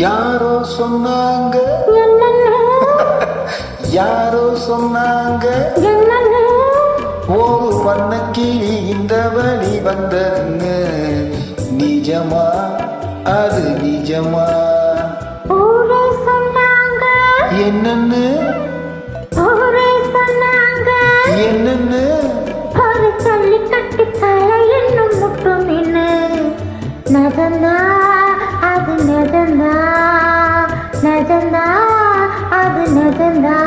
யாரோ சொன்னாங்க யாரோ சொன்னாங்க ஒரு வண்ணக்கிளி இந்த வழி வந்ததுன்னு நிஜமா அது நிஜமா என்னன்னு என்னன்னு நஜந்தா அது நஜந்தா நஜந்தா அது நஜந்தா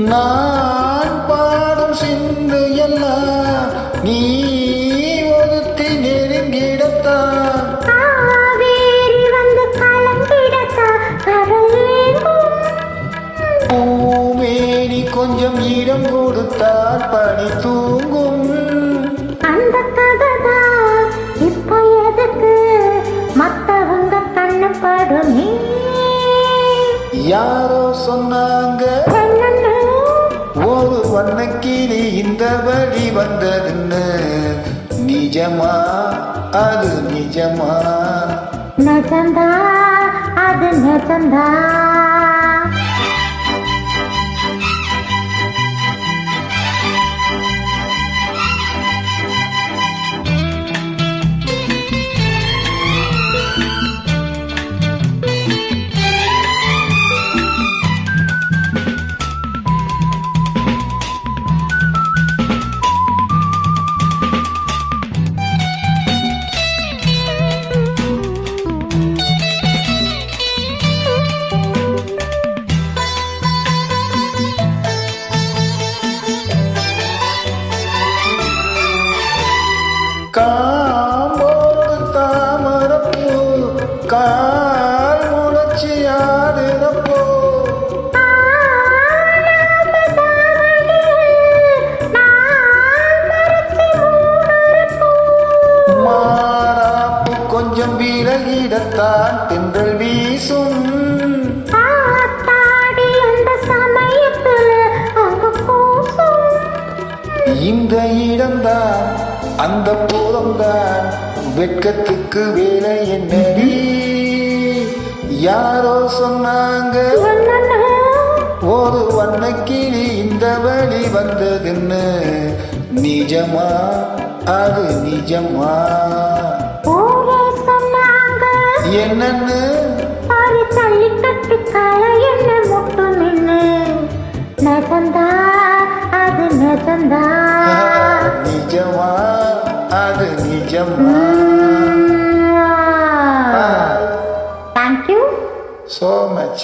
நான் பாடும் சிந்து எல்லாம் நீ ஒருத்தி நெருங்கிடத்தான் பூமேனி கொஞ்சம் இடம் கொடுத்தால் பனி தூங்கும் அந்த கதை இப்ப எதுக்கு மத்தவங்க கண்ணப்படும் யாரோ சொன்னாங்க ஒரு வண்ணக்கிளி இந்த வழி வந்ததுன்னு நிஜமா அது நிஜமா நஜந்தா அது நஜந்தா காம்போடு தாமரப்பூ கால் முளைச்சி ஆடுறப்போ மாறாப்பு கொஞ்சம் விலகிடத்தான் தென்றல் வீசும் இந்த இடம்தான் அந்த புறம்தான் வெட்கத்துக்கு வேலை என்னடி யாரோ சொன்னாங்க ஒரு வண்ணக்கிளி இந்த வழி வந்ததுன்னு நிஜமா அது நிஜமா என்னன்னு நஜந்தா அது நஜந்தா நிஜமா அது நிஜமா Thank you so much.